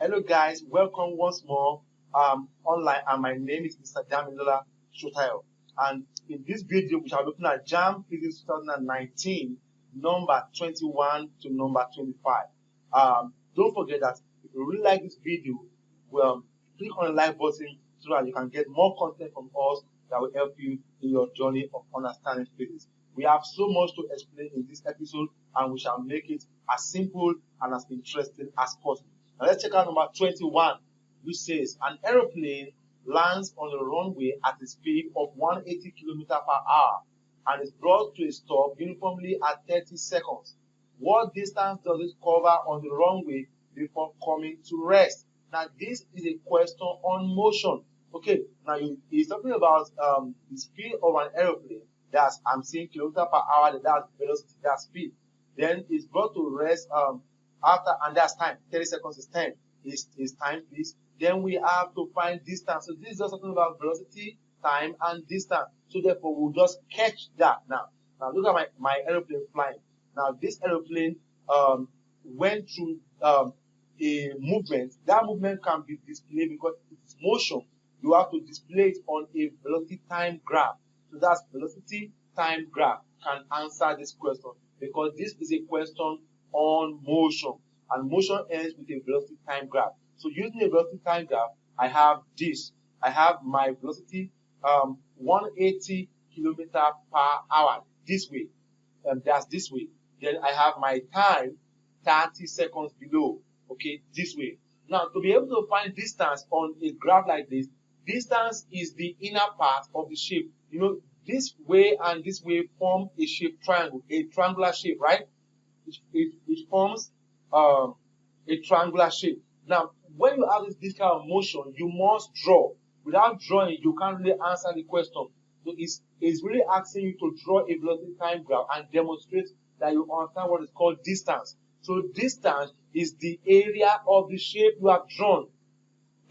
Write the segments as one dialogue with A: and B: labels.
A: Hello guys, welcome once more online, and my name is Mr. Jamb, and in this video we shall be looking at Jamb Physics 2019 number 21 to number 25. Don't forget that if you really like this video, well, click on the like button so that you can get more content from us that will help you in your journey of understanding physics. We have so much to explain in this episode, and we shall make it as simple and as interesting as possible. Now let's check out number 21, which says an aeroplane lands on the runway at a speed of 180 km per hour and is brought to a stop uniformly at 30 seconds. What distance does it cover on the runway before coming to rest? Now this is a question on motion. Okay, now he's talking about the speed of an aeroplane. That's, I'm saying kilometer per hour, that's velocity, that's speed. Then it's brought to rest after, and that's time. 30 seconds is time. Is time, please. Then we have to find distance. So this is just talking about velocity, time, and distance. So therefore, we'll just catch that now. Now look at my aeroplane flying. Now this aeroplane went through a movement. That movement can be displayed because it's motion. You have to display it on a velocity time graph. So that's velocity time graph can answer this question, because this is a question on motion, and motion ends with a velocity time graph. So using a velocity time graph, I have this. I have my velocity 180 km per hour this way, and that's this way. Then I have my time 30 seconds below, okay, this way. Now to be able to find distance on a graph like this, distance is the inner part of the shape. You know, this way and this way form a shape triangle, a triangular shape, right? It forms a triangular shape. Now, when you have this kind of motion, you must draw. Without drawing, you can't really answer the question. So it's really asking you to draw a velocity time graph and demonstrate that you understand what is called distance. So distance is the area of the shape you have drawn.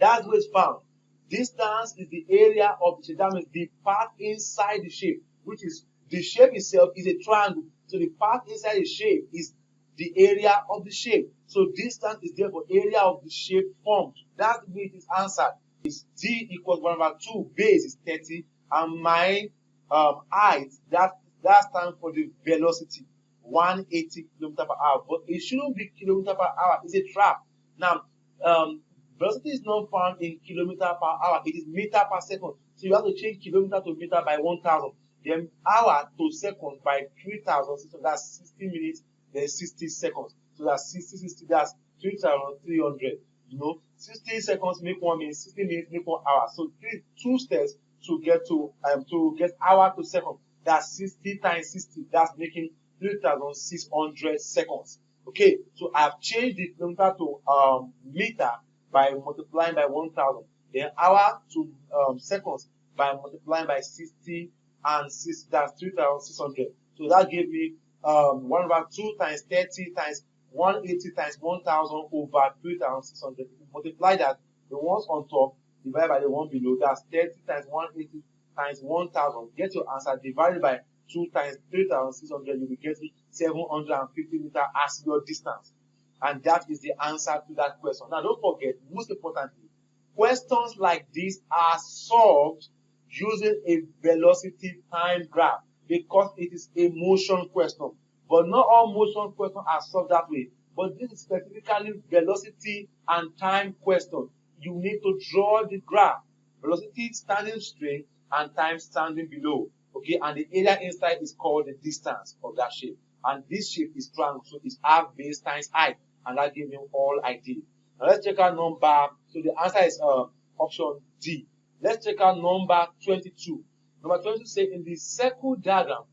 A: That's what it's found. Distance is the area of the shape. That means the part inside the shape, which is the shape itself is a triangle. So the part inside the shape is the area of the shape. So distance is therefore area of the shape formed. That's the way it is answered. Is d equals 1/2, base is 30, and my height, that stands for the velocity, 180 km per hour. But it shouldn't be kilometer per hour. It's a trap. Now, velocity is not found in kilometer per hour. It is meter per second. So you have to change kilometer to meter by 1,000. Then hour to second by 3,000. So that's 60 minutes, then 60 seconds. So that's 60, that's 3,300. You know, 60 seconds make 1 minute, 60 minutes make 1 hour. So two steps to get hour to second. That's 60 times 60. That's making 3,600 seconds. Okay, so I've changed the kilometer to meter by multiplying by 1,000. Then hour to seconds by multiplying by 60 and 60. That's 3,600. So that gave me 1/2 times 30 times 180 times 1,000 over 3,600. If you multiply that, the ones on top divided by the one below, that's 30 times 180 times 1,000. Get your answer divided by 2 times 3,600. You'll be getting 750 meters as your distance. And that is the answer to that question. Now don't forget, most importantly, questions like this are solved using a velocity time graph, because it is a motion question. But not all motion questions are solved that way. But this is specifically velocity and time question. You need to draw the graph. Velocity standing straight and time standing below. Okay, and the area inside is called the distance of that shape. And this shape is triangle, so it's half base times height. And that gives you all I did. Now let's check out number. So the answer is option D. Let's check out number 22. Number 22 says in the circuit diagram,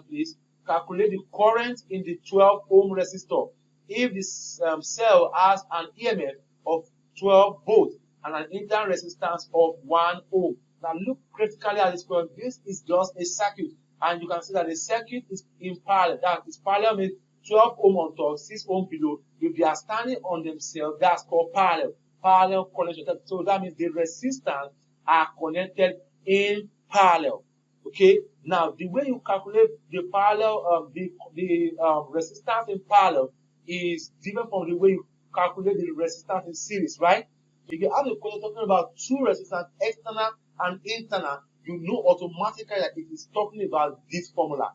A: please calculate the current in the 12 ohm resistor if this cell has an em.f of 12 volts and an internal resistance of 1 ohm. Now look critically at this question. This is just a circuit, and you can see that the circuit is in parallel. That is parallel means 12 ohm on top, 6 ohm below. If they are standing on themselves, that's called parallel connection. So that means the resistors are connected in parallel. Okay, now the way you calculate the parallel, the resistance in parallel is different from the way you calculate the resistance in series, right? If you have a question talking about two resistance, external and internal, you know automatically that it is talking about this formula.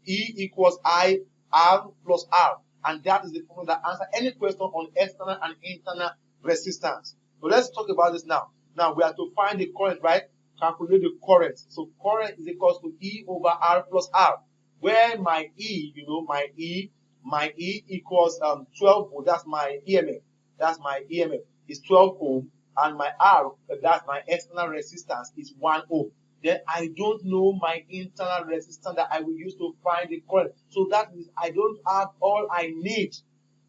A: E equals I R plus R. And that is the formula that answers any question on external and internal resistance. So let's talk about this now. Now we have to find the current, right? Calculate the current. So current is equal to E over R plus R. Where my E, you know, my E equals 12 volt. That's my EMF. That's my EMF. Is 12 ohm. And my R, that's my external resistance, is 1 ohm. Then I don't know my internal resistance that I will use to find the current. So that means I don't have all I need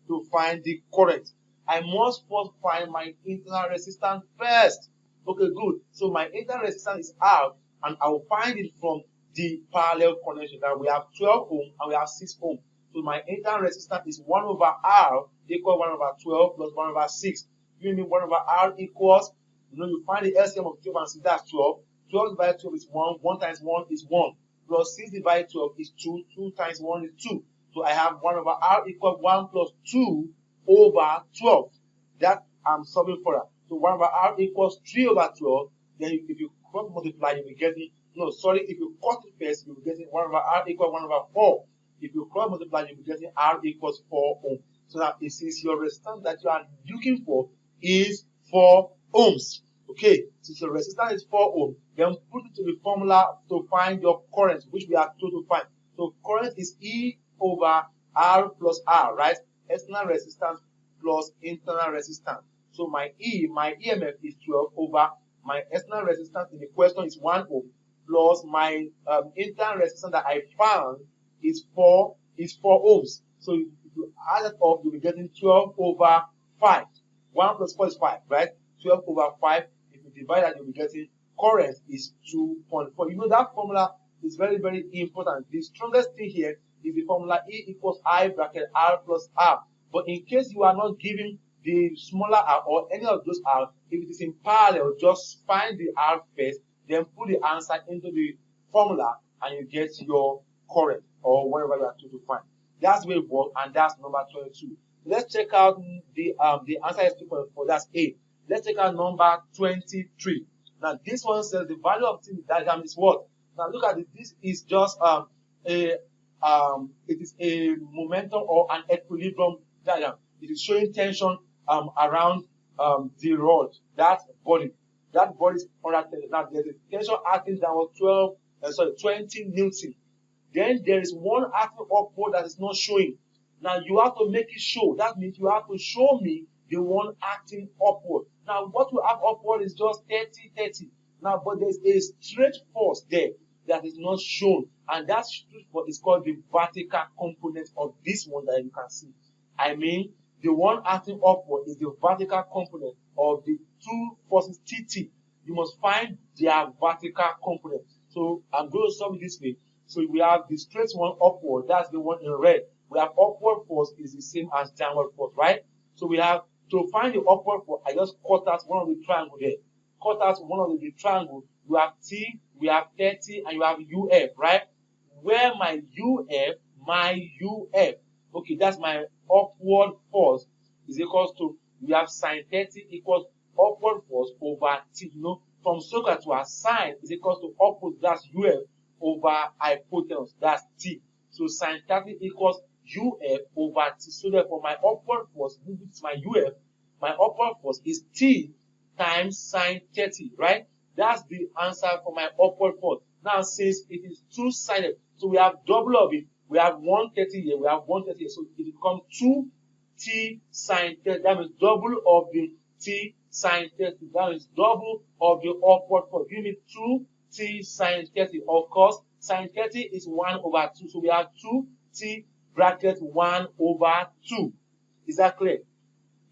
A: to find the current. I must first find my internal resistance first. Okay, good. So my internal resistance is R, and I will find it from the parallel connection that we have 12 ohm and we have 6 ohm. So my internal resistance is 1 over R equal 1 over 12 plus 1 over 6. Giving me 1 over R equals, you know, you find the LCM of 12 and 6, that's 12. 12 divided 12 is 1, 1 times 1 is 1, plus 6 divided 12 is 2, 2 times 1 is 2. So I have 1 over R equals 1 plus 2 over 12. That I'm solving for that. So 1 over R equals 3 over 12. Then if you cross multiply, you'll be getting, no, sorry, if you cut it first, you'll be getting 1 over R equals 1 over 4. If you cross multiply, you'll be getting R equals 4 ohm. So that it says your resistance that you are looking for is 4 ohms. Okay, since your resistance is 4 ohm, then put it to the formula to find your current, which we are told to find. So current is E over R plus R, right? External resistance plus internal resistance. So my EMF is 12 over my external resistance in the question is 1 ohm plus my internal resistance that I found is 4 ohms. So if you add it up, you'll be getting 12 over 5. 1 plus 4 is 5, right? 12 over 5. If you divide that, you'll be getting current is 2.4. You know that formula is very, very important. The strongest thing here is the formula E equals I bracket R plus R. But in case you are not giving the smaller R or any of those R, if it is in parallel, just find the R first, then put the answer into the formula, and you get your current or whatever you are trying to find. That's the way it works, and that's number 22. Let's check out the answer is 2.4. That's A. Let's check out number 23. Now this one says the value of the diagram is what? Now look at it. This is just it is a momentum or an equilibrium diagram. It is showing tension around the rod, that body. That body is under tension. Now there's a tension acting downward 20 Newton. Then there is one acting upward that is not showing. Now you have to make it show. That means you have to show me the one acting upward. Now what you have upward is just 30. Now but there's a straight force there that is not shown, and that straight force is called the vertical component of this one that you can see. I mean, the one acting upward is the vertical component of the two forces TT. You must find their vertical component. So I'm going to solve it this way. So we have the straight one upward, that's the one in red. We have upward force is the same as downward force, right? So we have to find the upward force. I just cut out one of the triangle there. Cut out one of the triangle. You have T, we have 30, and you have UF, right? Where my UF, okay, that's my upward force is equals to, we have sine 30 equals upward force over T. You know, from circle to a sine is equals to upward, that's UF, over hypotenuse, that's T. So sine 30 equals UF over T. So therefore my upward force, which is my UF, my upward force is T times sine 30, right? That's the answer for my upward force. Now since it is two-sided, so we have double of it. We have 130 here, we have 130 here. So it becomes 2T sine 30. That means double of the T sine 30. That means double of the upward force. Give me 2T sine 30. Of course, sine 30 is 1 over 2. So we have 2T bracket 1 over 2. Is that clear?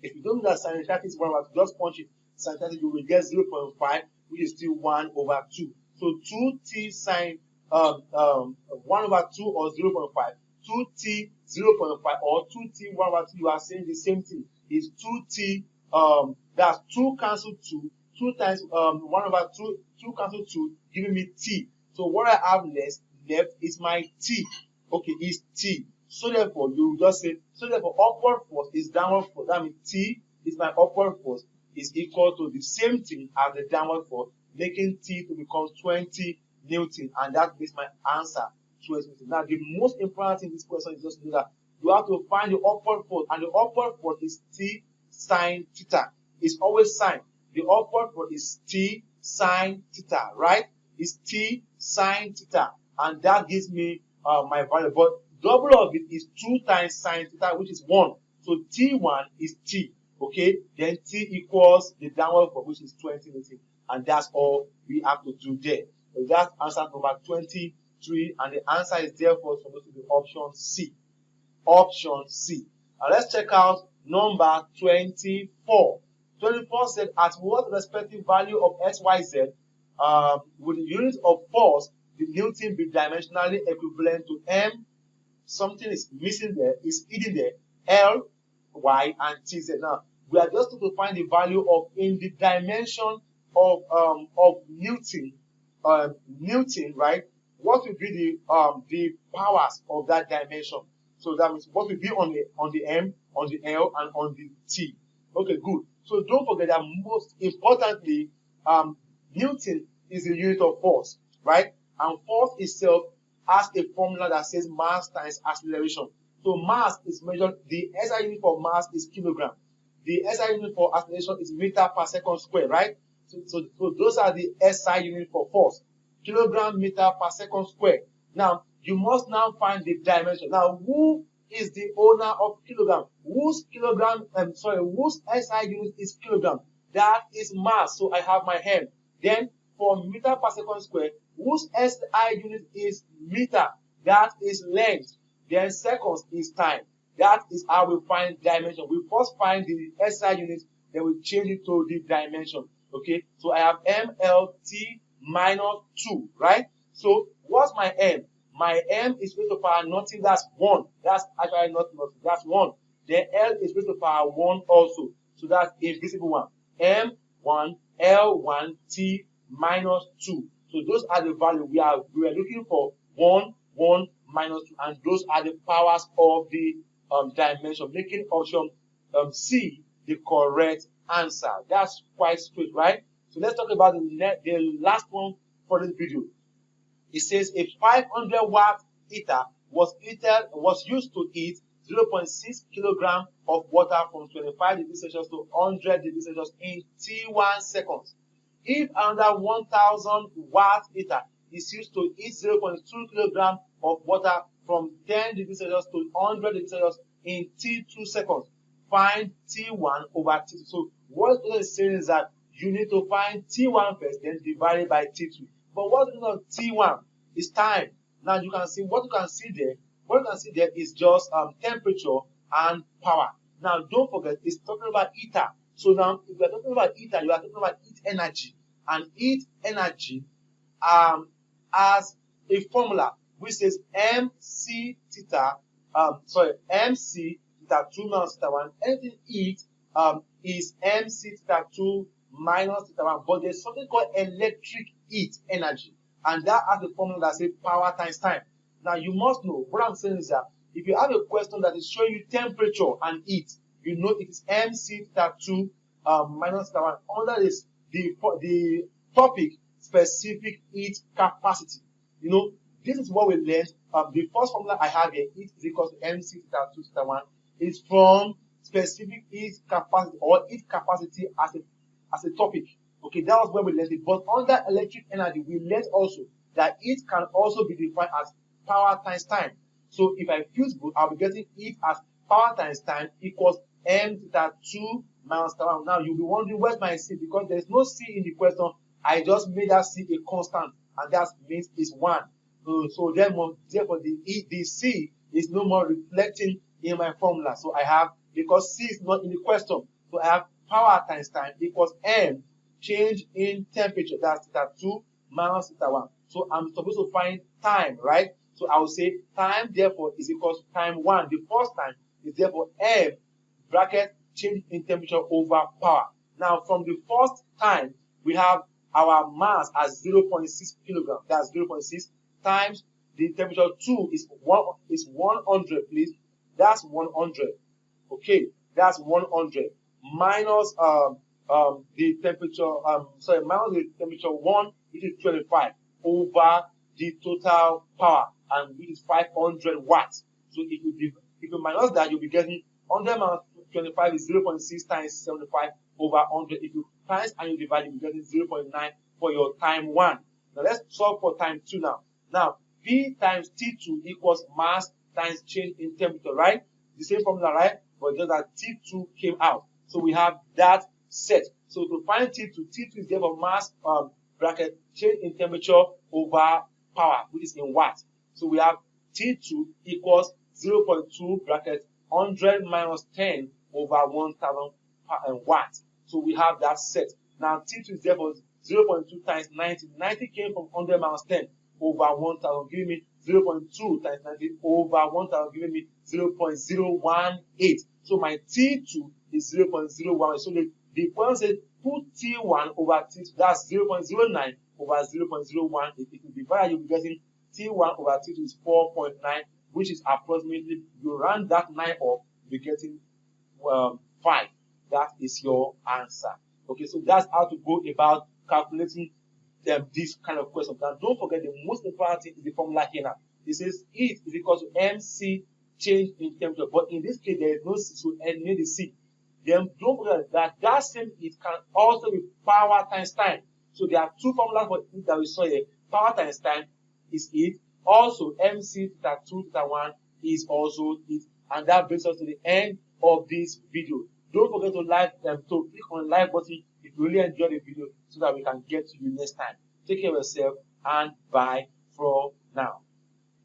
A: If you don't know that sine 30 is 1 over 2, just punch it. Sine 30, you will get 0.5, which is still 1 over 2. So 2T sine 1 over 2 or 0.5, 2T 0.5 or 2T 1 over 2, you are saying the same thing. Is 2T, that's 2 cancel 2, 2 times 1 over 2, 2 cancel 2, giving me T. So what I have left is my T. Okay, is T. So therefore, you just say, so therefore, upward force is downward force. That means T is my upward force is equal to the same thing as the downward force, making T to become 20 Newton, and that makes my answer 20 Newton. Now, the most important thing in this question is just to know that you have to find the upward force, and the upward force is T sine theta. It's always sine. The upward force is T sine theta, right? It's T sine theta, and that gives me my value. But double of it is 2 times sine theta, which is 1. So T1 is T, okay? Then T equals the downward force, which is 20 Newton, and that's all we have to do there. So that's answer number 23, and the answer is therefore supposed to be option C. Option C. Now let's check out number 24. 24 said, at what respective value of XYZ would the unit of force, the Newton, be dimensionally equivalent to M? Something is missing there, is hidden there, L, Y, and TZ. Now, we are just going to find the value of, in the dimension of Newton, Newton, right? What will be the powers of that dimension? So that means what will be on the M, on the L, and on the T. Okay, good. So don't forget that most importantly, Newton is the unit of force, right? And force itself has a formula that says mass times acceleration. So mass is measured, the SI unit for mass is kilogram. The SI unit for acceleration is meter per second square, right? So those are the SI unit for force. Kilogram meter per second square. Now, you must now find the dimension. Now, who is the owner of kilogram? Whose SI unit is kilogram? That is mass. So I have my M. Then for meter per second square, whose SI unit is meter? That is length. Then seconds is time. That is how we find dimension. We first find the SI unit, then we change it to the dimension. Okay, so I have MLT minus 2, right? So what's my M? My M is raised to power nothing, that's 1. That's actually not nothing, that's 1. Then L is raised to power 1 also. So that's invisible one. M1, L1, T minus 2. So those are the values we are looking for. 1, 1, minus 2. And those are the powers of the dimension, making option C the correct answer. That's quite straight, right? So let's talk about the last one for this video. It says a 500 watt heater was used to heat 0.6 kilogram of water from 25 degrees Celsius to 100 degrees Celsius in T1 seconds. If another 1000 watt heater is used to heat 0.2 kilogram of water from 10 degrees Celsius to 100 degrees Celsius in T2 seconds, find T1 over T2. So what it is saying is that you need to find T1 first, then divide it by T2. But what is on T1 is time. Now you can see what you can see there. What you can see there is just temperature and power. Now don't forget, it's talking about heater. So now if you are talking about heater, you are talking about heat energy. And heat energy has a formula which says MC theta, MC theta 2 minus theta 1. Anything heat is MC theta 2 minus theta 1. But there's something called electric heat energy. And that has a formula that says power times time. Now you must know, what I'm saying is that if you have a question that is showing you temperature and heat, you know it is MC theta 2 minus theta 1. Under this, the topic specific heat capacity. You know, this is what we learned. The first formula I have here, heat is equal to MC theta 2 theta 1, is from specific heat capacity or heat capacity as a topic. Okay, that was where we learned it. But under electric energy, we learned also that heat can also be defined as power times time. So if I fuse both, I'll be getting heat as power times time equals M theta 2 minus theta 1. Now you'll be wondering where's my C, because there's no C in the question. I just made that C a constant, and that means it's 1. So therefore the C is no more reflecting in my formula. So I have, because C is not in the question, so I have power times time equals M change in temperature, that's theta 2 minus theta 1. So I'm supposed to find time, right? So I will say time therefore is equal to time 1. The first time is therefore M bracket change in temperature over power. Now from the first time, we have our mass as 0.6 kilogram. That's 0.6 times the temperature 2 is 100, please. That's 100. Okay, that's 100 minus the temperature minus the temperature 1, which is 25, over the total power, and which is 500 watts. So if you minus that, you'll be getting 100 minus 25 is 0.6 times 75 over 100. If you times and you divide, you'll be getting 0.9 for your time 1. Now let's solve for time 2 now. Now P times T2 equals mass times change in temperature, right? The same formula, right? But just that T2 came out. So we have that set. So to find T2 is therefore mass bracket change in temperature over power, which is in watts. So we have T2 equals 0.2 bracket 100 minus 10 over 1000 watts. So we have that set. Now T2 is therefore 0.2 times 90. 90 came from 100 minus 10 over 1000, giving me 0.2 times 90 over 1000, giving me 0.018. So my T2 is 0.018. So the point says put T1 over T2, that's 0.09 over 0.01. If you divide, you'll be getting T1 over T2 is 4.9, which is approximately, you round that 9 up, you'll be getting 5. That is your answer. Okay, so that's how to go about calculating this kind of question. Now, don't forget the most important thing is the formula here now. It says heat is equal to MC change in temperature, but in this case there is no C, so N need the C. Then don't forget that that same heat can also be power times time. So there are two formulas for heat that we saw here. Power times time is heat. Also MC theta 2 theta 1 is also heat, and that brings us to the end of this video. Don't forget to like to click on the like button if you really enjoyed the video, so that we can get to you next time. Take care of yourself and bye for now.